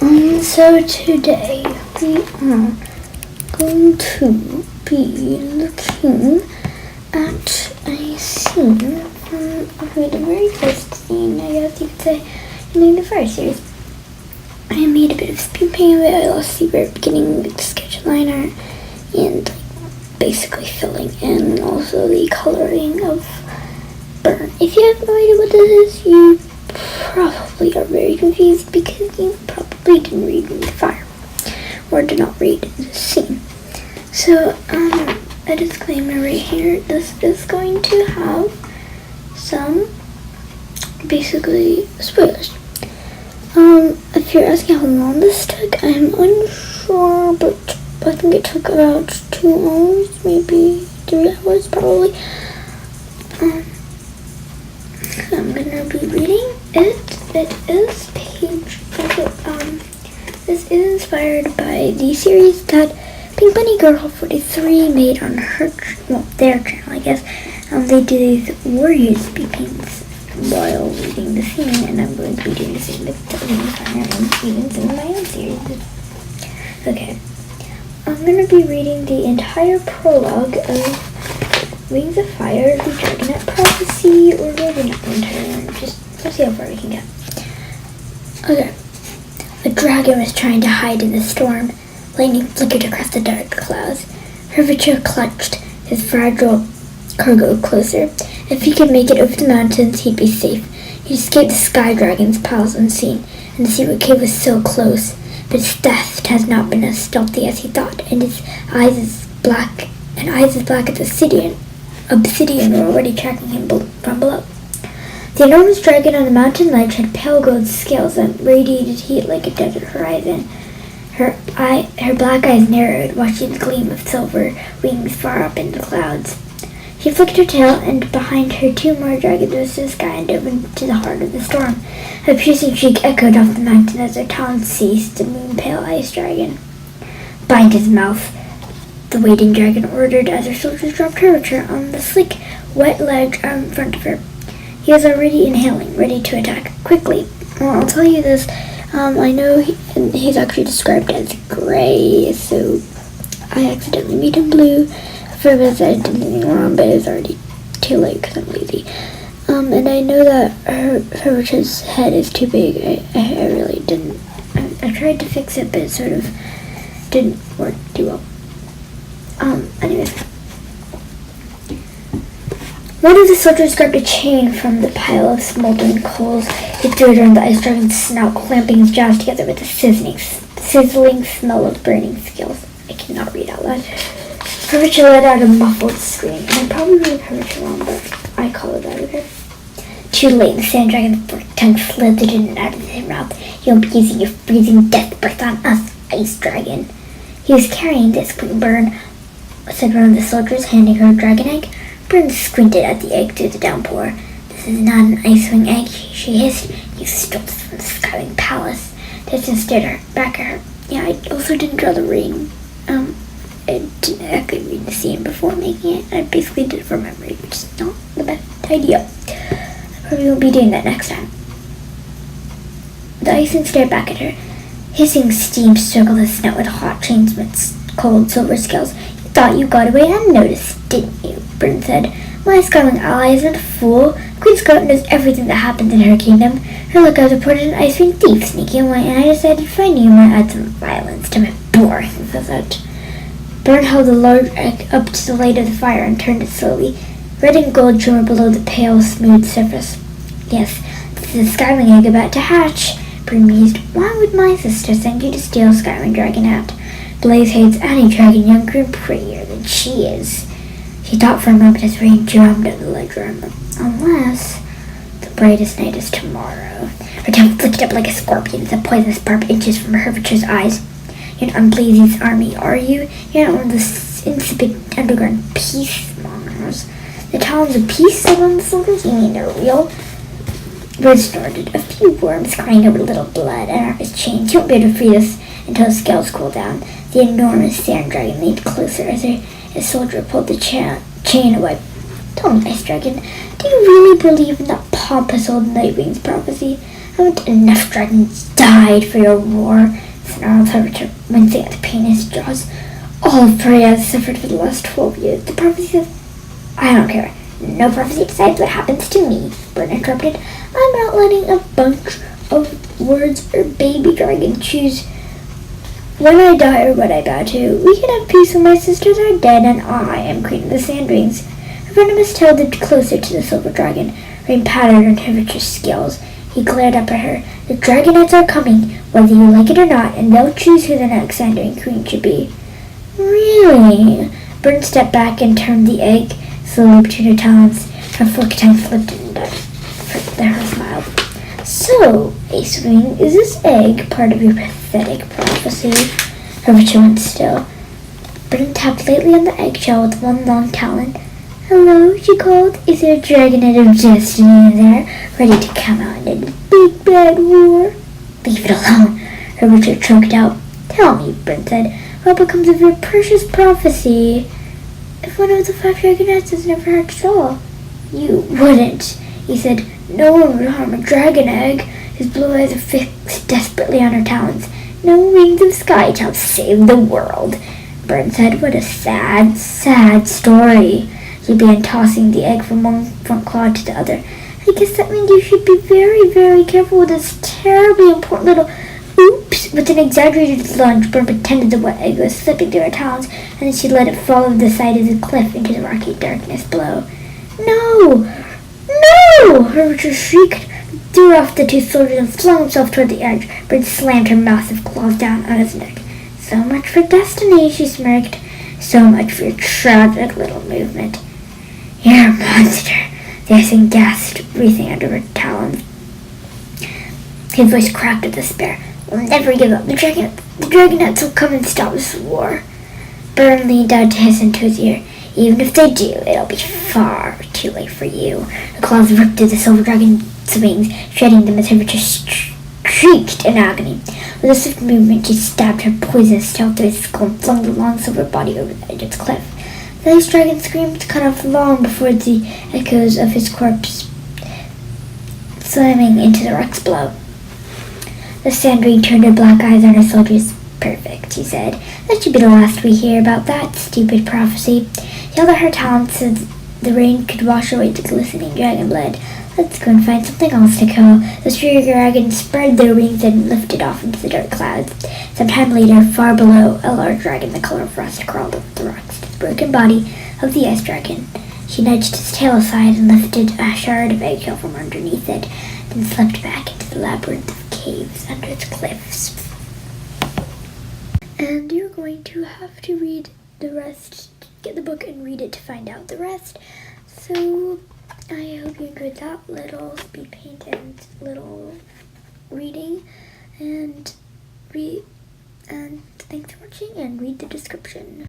So today we are going to be looking at a scene from the very first scene, I guess you could say, in the first series. I made a bit of speed paint, but I lost the very beginning with the sketch liner and basically filling in also the coloring of burn. If you have no idea what this is, you probably are very confused because you probably didn't read the fire or did not read the scene. So, a disclaimer right here, this is going to have some basically spoilers. If you're asking how long this took, I'm unsure, but I think it took about 2 hours, maybe 3 hours probably. I'm gonna be reading it. It is this is inspired by the series that Pink Bunny Girl 43 made on their channel, I guess. They do these warrior speed paints while reading the scene, and I'm going to be doing the same with the fire and even some of my own series. Okay, I'm going to be reading the entire prologue of Wings of Fire, the Dragonet Prophecy, or Dragonet Winter. Let's see how far we can get. Okay. The dragon was trying to hide in the storm. Lightning flickered across the dark clouds. Hvitur clutched his fragile cargo closer. If he could make it over the mountains, he'd be safe. He'd escape the sky dragon's palace unseen, and the secret cave was so close. But his theft had not been as stealthy as he thought, and his eyes as black as obsidian were already tracking him from below. The enormous dragon on the mountain ledge had pale gold scales that radiated heat like a desert horizon. Her black eyes narrowed, watching the gleam of silver wings far up in the clouds. She flicked her tail, and behind her 2 more dragons rose to the sky and dove into the heart of the storm. A piercing shriek echoed off the mountain as their talons seized the moon-pale ice dragon. "Bind his mouth," the waiting dragon ordered as her soldiers dropped Hvitur on the slick, wet ledge in front of her. He was already inhaling, ready to attack. Quickly. Well, I'll tell you this. I know he's actually described as gray, so I accidentally made him blue. For a I did anything wrong, but it's already too late because I'm lazy. And I know that Hvitur's head is too big. I really didn't. I tried to fix it, but it sort of didn't work too well. Anyways. One of the soldiers grabbed a chain from the pile of smoldering coals. He threw it around the ice dragon's snout, clamping his jaws together with a sizzling smell of burning scales. I cannot read out loud. Hvitur let out a muffled scream, and I probably read Hvitur wrong, but I call it that, okay? Too late, the sand dragon's forked tongue slithered in and out of his mouth. "You'll be using your freezing death breath on us, ice dragon." "He was carrying this, Queen Burn," said one of the soldiers, handing her a dragon egg. Burn squinted at the egg through the downpour. "This is not an Icewing egg," she hissed. "You stole this from the Skywing Palace." Destin stared back at her. Yeah, I also didn't draw the ring. I didn't actually read the scene before making it. I basically did it from memory, which is not the best idea. I probably won't be doing that next time. The Icewing stared back at her. Hissing steam circled his snout with hot chains with cold silver scales. "You thought you got away unnoticed, didn't you?" Burn said. "My Skywing ally isn't a fool. Queen Scarlet knows everything that happens in her kingdom. Her lookout reported an Icewing thief sneaking away, and I decided finding you might add some violence to my boring visit." Burn held the large egg up to the light of the fire and turned it slowly. Red and gold shimmered below the pale, smooth surface. "Yes, this is a Skywing egg about to hatch," Burn mused. "Why would my sister send you to steal Skywing Dragonet? Blaze hates any dragon younger and prettier than she is." He thought for a moment as rain drummed on the ledge around them. "Unless the brightest night is tomorrow." Her tongue flicked up like a scorpion as a poisonous barb inches from Hvitur's eyes. "You're not on Blaze's army, are you? You're not one of the insipid underground peacemongers." "The talons of peace," said one of the soldiers. "You mean they're real?" Bird snorted. "A few worms crying over a little blood and off his chains. You won't be able to free us until the scales cool down." The enormous sand dragon leaned closer as a soldier pulled the chain away. "Tell me, Ice Dragon, do you really believe in that pompous old Nightwing's prophecy? Haven't enough dragons died for your war? Snarled Hvitur, wincing at the pain in his jaws. All of Prey has suffered for the last 12 years. The prophecy says, I don't care. No prophecy decides what happens to me, Bern interrupted. I'm not letting a bunch of words or baby dragon choose when I die or what I bow to. We can have peace when my sisters are dead and I am queen of the sand rings. Her venomous tail dipped closer to the silver dragon. Rain pattered on Hvitur's scales. He glared up at her. The Dragonets are coming, whether you like it or not, and they'll choose who the next Sandring Queen should be. Really? Bern stepped back and turned the egg slowly between her talons. Her forked tongue slipped into her smile. So, Ace Wing, is this egg part of your pathetic prophecy? Hvitur went still. Bern tapped lightly on the eggshell with one long talon. Hello, she called. Is there a Dragonet of Destiny in there, ready to come out in a big bad war? Leave it alone, Hvitur choked out. Tell me, Bern said, what becomes of your precious prophecy? If one of the 5 Dragonets has never hatched at all, you wouldn't, he said. No one would harm a dragon egg. His blue eyes are fixed desperately on her talons. No wings of sky shall save the world, Bern said. What a sad, sad story. He began tossing the egg from one front claw to the other. I guess that means you should be very, very careful with this terribly important little oops. With an exaggerated lunge, Bern pretended the wet egg was slipping through her talons, and then she let it fall over the side of the cliff into the rocky darkness below. No! No! Hvitur shrieked, threw off the 2 soldiers, and flung himself toward the edge. Bern slammed her massive claws down on his neck. So much for destiny, she smirked. So much for your tragic little movement. You're a monster, the Icing gasped, breathing under her talons. His voice cracked with despair. We'll never give up. The Dragonets will come and stop this war. Bern leaned out to hiss into his ear. Even if they do, it'll be far too late for you. The claws ripped through the silver dragon's wings, shredding them as Hvitur shrieked in agony. With a swift movement, she stabbed her poisonous tail through his skull and flung the long silver body over the edge of the cliff. The ice dragon screamed, cut off long before the echoes of his corpse slamming into the rocks below. The Sand Ring turned her black eyes on her soldiers. Perfect, she said. That should be the last we hear about that stupid prophecy. She held out her talons so the rain could wash away the glistening dragon blood. Let's go and find something else to kill. The three dragons spread their wings and lifted off into the dark clouds. Sometime later, far below, a large dragon the color of rust crawled over the rocks to the broken body of the ice dragon. She nudged his tail aside and lifted a shard of eggshell from underneath it, then slipped back into the labyrinth of caves under its cliffs. And you're going to have to read the rest, get the book and read it to find out the rest. So I hope you enjoyed that little speed paint and little reading, and thanks for watching, and read the description.